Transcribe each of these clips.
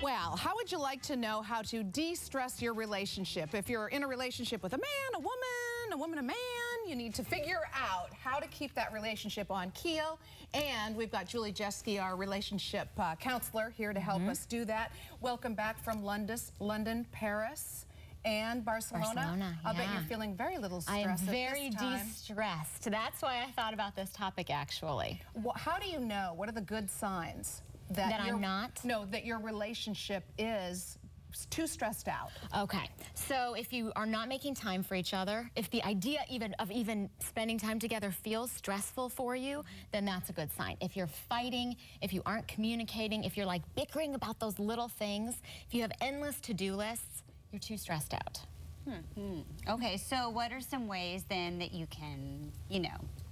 Well, how would you like to know how to de-stress your relationship? If you're in a relationship with a man, a woman, a man, you need to figure out how to keep that relationship on keel. And we've got Julie Jeske, our relationship counselor, here to help us do that. Welcome back from London, Paris, and Barcelona. I bet you're feeling very little stress. I am very de-stressed. That's why I thought about this topic, actually. Well, how do you know? What are the good signs that I'm not? No, that your relationship is too stressed out. Okay, so if you are not making time for each other, if the idea of even spending time together feels stressful for you, then that's a good sign. If you're fighting, if you aren't communicating, if you're like bickering about those little things, if you have endless to-do lists, you're too stressed out. Okay, so what are some ways then that you can,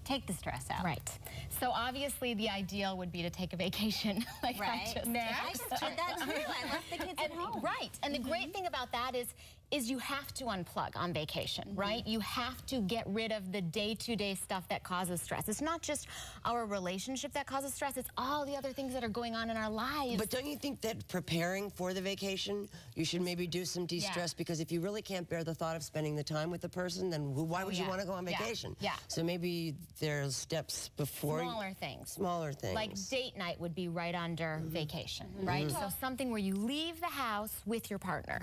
take the stress out? Right. So obviously the ideal would be to take a vacation like I just did. I just did that too. I left the kids at home. Right. And the great thing about that is you have to unplug on vacation, right? You have to get rid of the day-to-day stuff that causes stress. It's not just our relationship that causes stress, it's all the other things that are going on in our lives. But don't you think that preparing for the vacation, you should maybe do some de-stress? Because if you really can't bear the thought of spending the time with the person, then why would you want to go on vacation? Yeah. So maybe there's steps before. Smaller things. Smaller things. Like date night would be right under vacation, right? So something where you leave the house with your partner.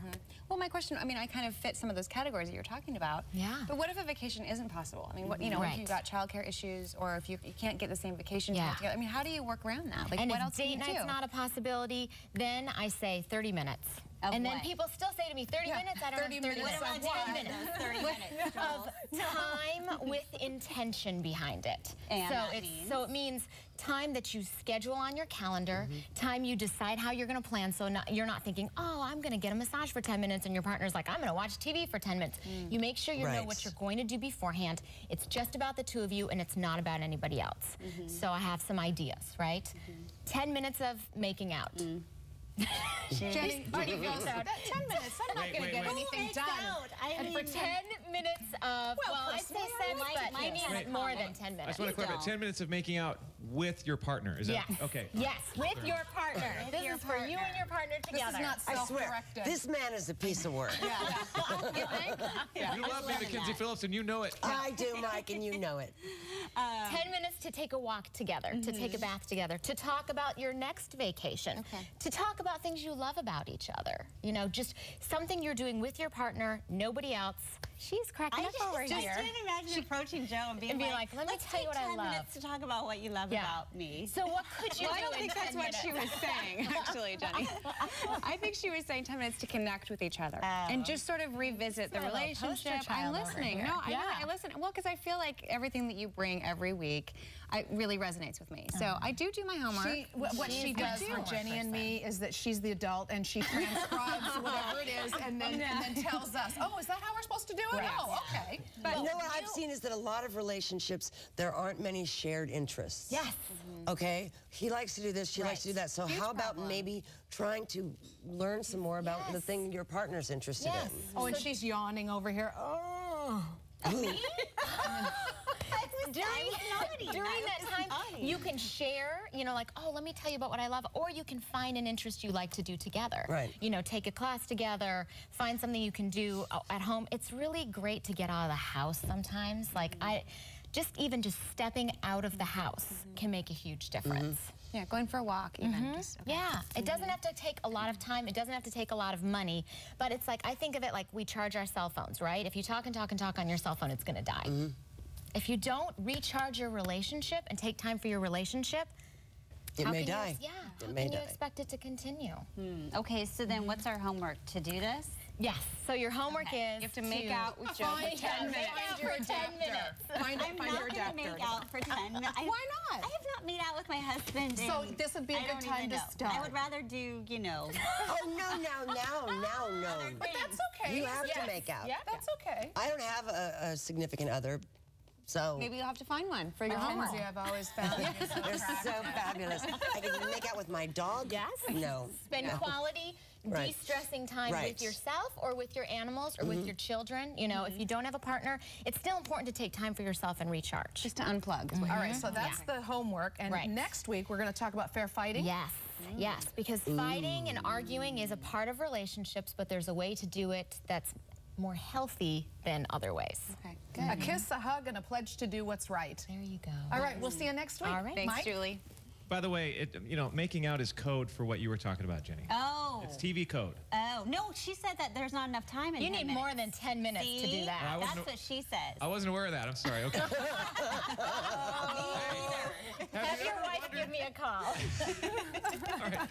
Well, my question, I kind of fit some of those categories that you're talking about. Yeah. But what if a vacation isn't possible? What, if you've got childcare issues, or if you can't get the same vacation time together? How do you work around that? Like, and what if else can you date do? night's not a possibility, then I say 30 minutes. And then people still say to me, 30 minutes? I don't know, 30 minutes. What am I 10 minutes? 30 minutes. Of time with intention behind it. And so it means time that you schedule on your calendar, time you decide how you're going to plan, so you're not thinking, oh, I'm going to get a massage for 10 minutes, and your partner's like, I'm going to watch TV for 10 minutes. You make sure you know what you're going to do beforehand. It's just about the two of you, and it's not about anybody else. So I have some ideas, right? 10 minutes of making out. Jenny, how do you feel about that? 10 minutes, I'm not going to get anything done. And for 10 minutes of, well I say 7, but I need more than 10 minutes. I just want to clarify, 10 minutes of making out with your partner. Is that okay? Yes, with your partner. This is for you and your partner together. This is not self-directed. This man is a piece of work. You think? You love me, Mackenzie Phillips, and you know it. I do, Mike, and you know it. 10 minutes to take a walk together, to take a bath together, to talk about your next vacation, to talk about things you love about each other. Just something you're doing with your partner, nobody else. She's cracking up over here. Just can't imagine approaching Joe and being like, let me tell you what I love. 10 minutes to talk about what you love about me. So what could you do I don't think that's what she was saying, actually, Jenny. I think she was saying 10 minutes to connect with each other and just sort of revisit the relationship. I'm listening. No, I listen. Well, because I feel like everything that you bring every week really resonates with me. So I do my homework. What she does for Jenny and me is that she's the adult and she transcribes whatever it is and then tells us, oh, is that how we're supposed to do it? Oh, okay. But what I've seen is that a lot of relationships, there aren't many shared interests. Yes. Okay? He likes to do this, she likes to do that. So how about maybe trying to learn some more about the thing your partner's interested in? Oh, and she's yawning over here. Oh. Me? During that time, you can share, like, oh, let me tell you about what I love, or you can find an interest you like to do together. Right. Take a class together, find something you can do at home. It's really great to get out of the house sometimes. Like, just stepping out of the house can make a huge difference. Yeah, going for a walk even. Yeah, it doesn't have to take a lot of time. It doesn't have to take a lot of money. But it's like, I think of it like we charge our cell phones, right? If you talk and talk and talk on your cell phone, it's going to die. If you don't recharge your relationship and take time for your relationship, it may die. How can you expect it to continue? Okay, so then what's our homework? To do this? Yes. So your homework is you have to make out with Joe for 10 minutes. For 10 minutes. I'm not going to make out for 10 minutes. Why not? I have not made out with my husband. So this would be a good time to start. I would rather do, Oh, no. But that's okay. You have to make out. Yeah, that's okay. I don't have a significant other. So maybe you'll have to find one for your homework. Mackenzie, I've always found you so they're so fabulous. I can make out with my dog. Yes. No. Spend quality, de-stressing time with yourself or with your animals or with your children. If you don't have a partner, it's still important to take time for yourself and recharge. Just to unplug. All right, so that's the homework. And next week, we're going to talk about fair fighting. Yes. Yes, because fighting and arguing is a part of relationships, but there's a way to do it that's more healthy than other ways. Okay, good. A kiss, a hug, and a pledge to do what's right. There you go. All right, we'll see you next week. All right. Thanks, Mike? Julie. By the way, making out is code for what you were talking about, Jenny. Oh. It's TV code. Oh, no, she said that there's not enough time in You 10 need minutes. more than 10 minutes to do that. That's what she says. I wasn't aware of that. I'm sorry. Okay. Have your wife give me a call. All right.